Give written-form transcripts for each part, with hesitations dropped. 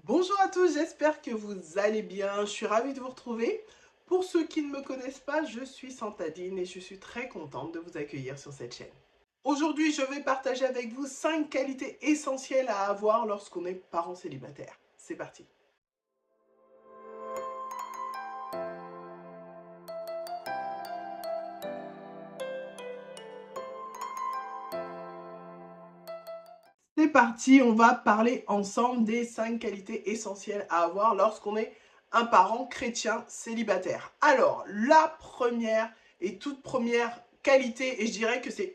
Bonjour à tous, j'espère que vous allez bien. Je suis ravie de vous retrouver. Pour ceux qui ne me connaissent pas, je suis Santadine et je suis très contente de vous accueillir sur cette chaîne. Aujourd'hui, je vais partager avec vous 5 qualités essentielles à avoir lorsqu'on est parent célibataire. C'est parti. C'est parti, on va parler ensemble des 5 qualités essentielles à avoir lorsqu'on est un parent chrétien célibataire. Alors, la première et toute première qualité, et je dirais que c'est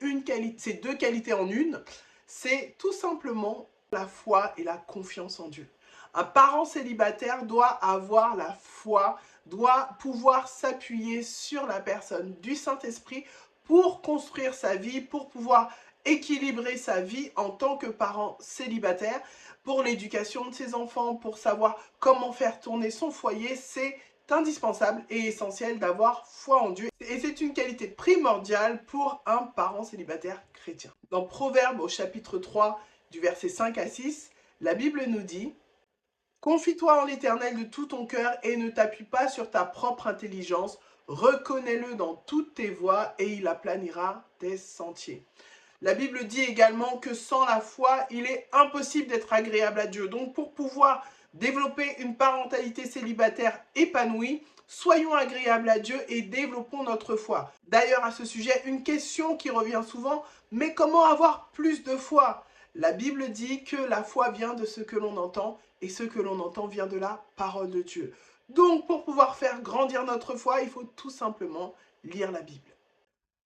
c'est deux qualités en une, c'est tout simplement la foi et la confiance en Dieu. Un parent célibataire doit avoir la foi, doit pouvoir s'appuyer sur la personne du Saint-Esprit pour construire sa vie, pour pouvoir équilibrer sa vie en tant que parent célibataire pour l'éducation de ses enfants, pour savoir comment faire tourner son foyer. C'est indispensable et essentiel d'avoir foi en Dieu. Et c'est une qualité primordiale pour un parent célibataire chrétien. Dans Proverbes au chapitre 3 du verset 5 à 6, la Bible nous dit « Confie-toi en l'Éternel de tout ton cœur et ne t'appuie pas sur ta propre intelligence. Reconnais-le dans toutes tes voies et il aplanira tes sentiers. » La Bible dit également que sans la foi, il est impossible d'être agréable à Dieu. Donc pour pouvoir développer une parentalité célibataire épanouie, soyons agréables à Dieu et développons notre foi. D'ailleurs, à ce sujet, une question qui revient souvent, mais comment avoir plus de foi? La Bible dit que la foi vient de ce que l'on entend et ce que l'on entend vient de la parole de Dieu. Donc pour pouvoir faire grandir notre foi, il faut tout simplement lire la Bible.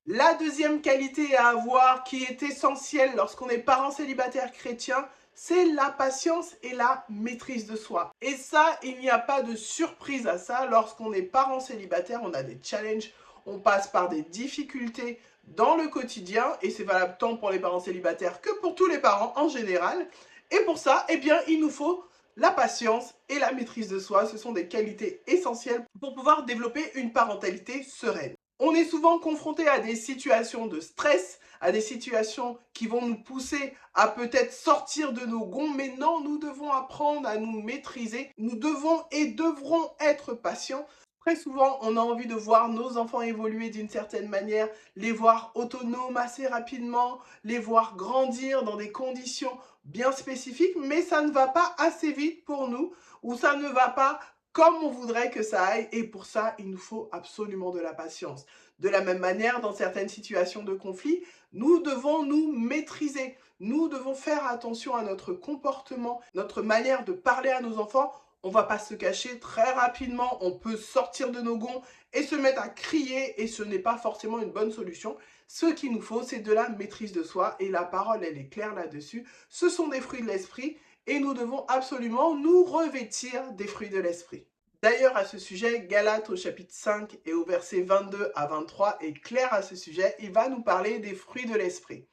La deuxième qualité à avoir qui est essentielle lorsqu'on est parent célibataire chrétien, c'est la patience et la maîtrise de soi. Et ça, il n'y a pas de surprise à ça. Lorsqu'on est parent célibataire, on a des challenges, on passe par des difficultés dans le quotidien, et c'est valable tant pour les parents célibataires que pour tous les parents en général. Et pour ça, eh bien, il nous faut la patience et la maîtrise de soi. Ce sont des qualités essentielles pour pouvoir développer une parentalité sereine. On est souvent confronté à des situations de stress, à des situations qui vont nous pousser à peut-être sortir de nos gonds, mais non, nous devons apprendre à nous maîtriser. Nous devons et devrons être patients. Très souvent, on a envie de voir nos enfants évoluer d'une certaine manière, les voir autonomes assez rapidement, les voir grandir dans des conditions bien spécifiques, mais ça ne va pas assez vite pour nous, ou ça ne va pas comme on voudrait que ça aille, et pour ça, il nous faut absolument de la patience. De la même manière, dans certaines situations de conflit, nous devons nous maîtriser. Nous devons faire attention à notre comportement, notre manière de parler à nos enfants. On ne va pas se cacher très rapidement, on peut sortir de nos gonds et se mettre à crier, et ce n'est pas forcément une bonne solution. Ce qu'il nous faut, c'est de la maîtrise de soi, et la parole, elle est claire là-dessus. Ce sont des fruits de l'esprit, et nous devons absolument nous revêtir des fruits de l'esprit. D'ailleurs, à ce sujet, Galates au chapitre 5 et au verset 22 à 23 est clair à ce sujet. Il va nous parler des fruits de l'esprit.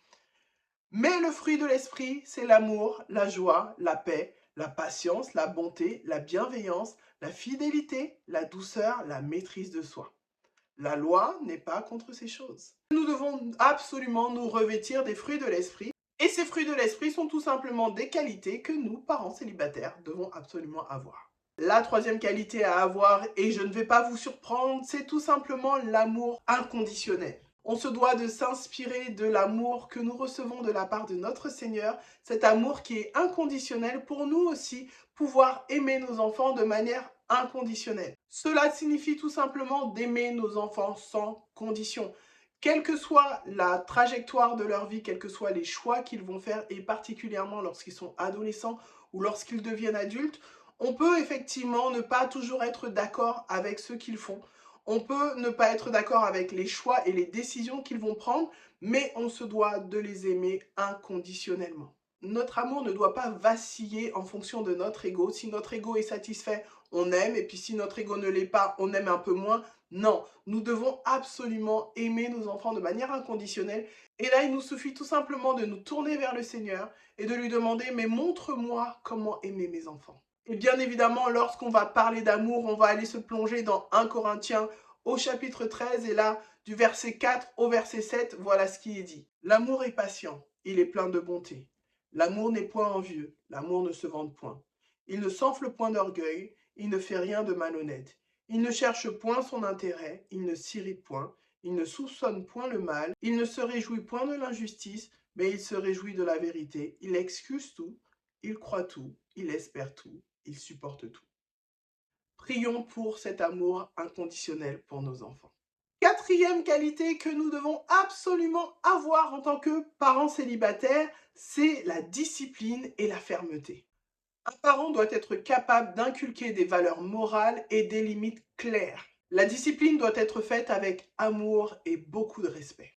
Mais le fruit de l'esprit, c'est l'amour, la joie, la paix, la patience, la bonté, la bienveillance, la fidélité, la douceur, la maîtrise de soi. La loi n'est pas contre ces choses. Nous devons absolument nous revêtir des fruits de l'esprit. Et ces fruits de l'esprit sont tout simplement des qualités que nous, parents célibataires, devons absolument avoir. La troisième qualité à avoir, et je ne vais pas vous surprendre, c'est tout simplement l'amour inconditionnel. On se doit de s'inspirer de l'amour que nous recevons de la part de notre Seigneur, cet amour qui est inconditionnel pour nous aussi pouvoir aimer nos enfants de manière inconditionnelle. Cela signifie tout simplement d'aimer nos enfants sans condition. Quelle que soit la trajectoire de leur vie, quels que soient les choix qu'ils vont faire, et particulièrement lorsqu'ils sont adolescents ou lorsqu'ils deviennent adultes, on peut effectivement ne pas toujours être d'accord avec ce qu'ils font. On peut ne pas être d'accord avec les choix et les décisions qu'ils vont prendre, mais on se doit de les aimer inconditionnellement. Notre amour ne doit pas vaciller en fonction de notre ego. Si notre ego est satisfait, on aime, et puis si notre ego ne l'est pas, on aime un peu moins. Non, nous devons absolument aimer nos enfants de manière inconditionnelle. Et là, il nous suffit tout simplement de nous tourner vers le Seigneur et de lui demander « Mais montre-moi comment aimer mes enfants ». Et bien évidemment, lorsqu'on va parler d'amour, on va aller se plonger dans 1 Corinthiens au chapitre 13, et là, du verset 4 au verset 7, voilà ce qui est dit. L'amour est patient, il est plein de bonté. L'amour n'est point envieux, l'amour ne se vante point. Il ne s'enfle point d'orgueil, il ne fait rien de malhonnête. Il ne cherche point son intérêt, il ne s'irrite point, il ne soupçonne point le mal, il ne se réjouit point de l'injustice, mais il se réjouit de la vérité. Il excuse tout, il croit tout, il espère tout, il supporte tout. Prions pour cet amour inconditionnel pour nos enfants. Quatrième qualité que nous devons absolument avoir en tant que parents célibataires, c'est la discipline et la fermeté. Un parent doit être capable d'inculquer des valeurs morales et des limites claires. La discipline doit être faite avec amour et beaucoup de respect.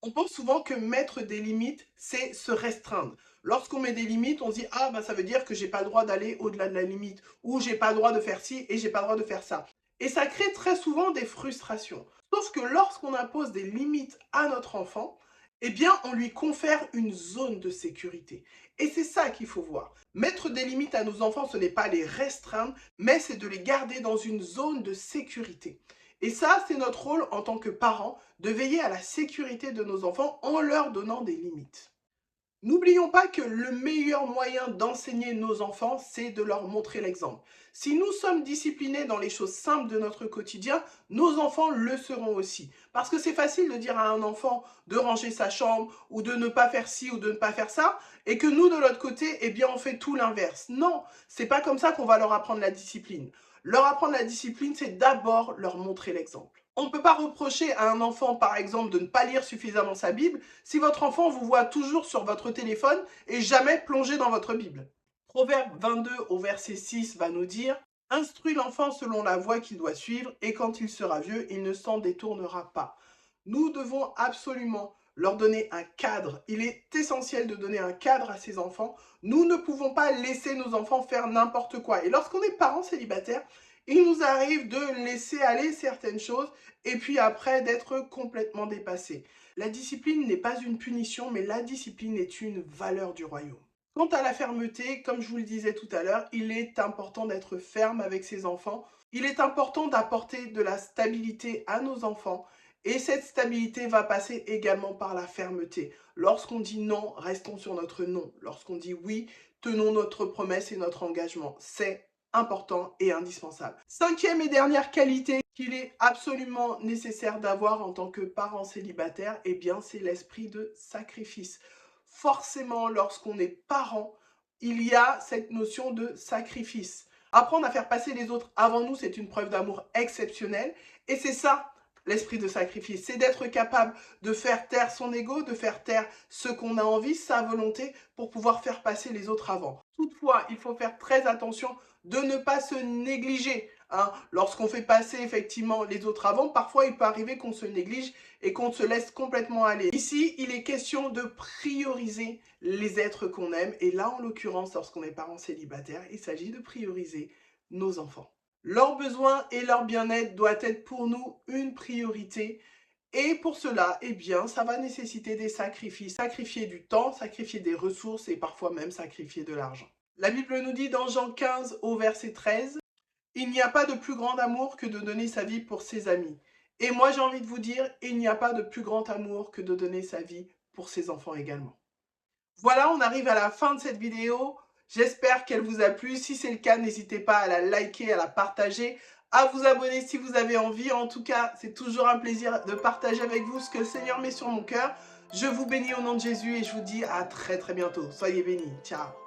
On pense souvent que mettre des limites, c'est se restreindre. Lorsqu'on met des limites, on se dit « Ah, ben ça veut dire que j'ai pas le droit d'aller au-delà de la limite » ou « J'ai pas le droit de faire ci et j'ai pas le droit de faire ça ». Et ça crée très souvent des frustrations. Sauf que lorsqu'on impose des limites à notre enfant, eh bien, on lui confère une zone de sécurité. Et c'est ça qu'il faut voir. Mettre des limites à nos enfants, ce n'est pas les restreindre, mais c'est de les garder dans une zone de sécurité. Et ça, c'est notre rôle en tant que parents, de veiller à la sécurité de nos enfants en leur donnant des limites. N'oublions pas que le meilleur moyen d'enseigner nos enfants, c'est de leur montrer l'exemple. Si nous sommes disciplinés dans les choses simples de notre quotidien, nos enfants le seront aussi. Parce que c'est facile de dire à un enfant de ranger sa chambre ou de ne pas faire ci ou de ne pas faire ça, et que nous, de l'autre côté, eh bien, on fait tout l'inverse. Non, c'est pas comme ça qu'on va leur apprendre la discipline. Leur apprendre la discipline, c'est d'abord leur montrer l'exemple. On ne peut pas reprocher à un enfant, par exemple, de ne pas lire suffisamment sa Bible si votre enfant vous voit toujours sur votre téléphone et jamais plongé dans votre Bible. Proverbe 22 au verset 6 va nous dire « Instruis l'enfant selon la voie qu'il doit suivre et quand il sera vieux, il ne s'en détournera pas. » Nous devons absolument leur donner un cadre. Il est essentiel de donner un cadre à ses enfants. Nous ne pouvons pas laisser nos enfants faire n'importe quoi. Et lorsqu'on est parents célibataires, il nous arrive de laisser aller certaines choses et puis après d'être complètement dépassé. La discipline n'est pas une punition, mais la discipline est une valeur du royaume. Quant à la fermeté, comme je vous le disais tout à l'heure, il est important d'être ferme avec ses enfants. Il est important d'apporter de la stabilité à nos enfants. Et cette stabilité va passer également par la fermeté. Lorsqu'on dit non, restons sur notre non. Lorsqu'on dit oui, tenons notre promesse et notre engagement. C'est important et indispensable. Cinquième et dernière qualité qu'il est absolument nécessaire d'avoir en tant que parent célibataire, eh bien, c'est l'esprit de sacrifice. Forcément, lorsqu'on est parent, il y a cette notion de sacrifice. Apprendre à faire passer les autres avant nous, c'est une preuve d'amour exceptionnelle. Et c'est ça, l'esprit de sacrifice, c'est d'être capable de faire taire son ego, de faire taire ce qu'on a envie, sa volonté, pour pouvoir faire passer les autres avant. Toutefois, il faut faire très attention de ne pas se négliger. Lorsqu'on fait passer effectivement les autres avant, parfois il peut arriver qu'on se néglige et qu'on se laisse complètement aller. Ici, il est question de prioriser les êtres qu'on aime. Et là, en l'occurrence, lorsqu'on est parent célibataire, il s'agit de prioriser nos enfants. Leurs besoins et leur bien-être doivent être pour nous une priorité. Et pour cela, eh bien, ça va nécessiter des sacrifices. Sacrifier du temps, sacrifier des ressources et parfois même sacrifier de l'argent. La Bible nous dit dans Jean 15 au verset 13, « Il n'y a pas de plus grand amour que de donner sa vie pour ses amis. » Et moi, j'ai envie de vous dire, il n'y a pas de plus grand amour que de donner sa vie pour ses enfants également. Voilà, on arrive à la fin de cette vidéo. J'espère qu'elle vous a plu. Si c'est le cas, n'hésitez pas à la liker, à la partager, à vous abonner si vous avez envie. En tout cas, c'est toujours un plaisir de partager avec vous ce que le Seigneur met sur mon cœur. Je vous bénis au nom de Jésus et je vous dis à très bientôt. Soyez bénis. Ciao.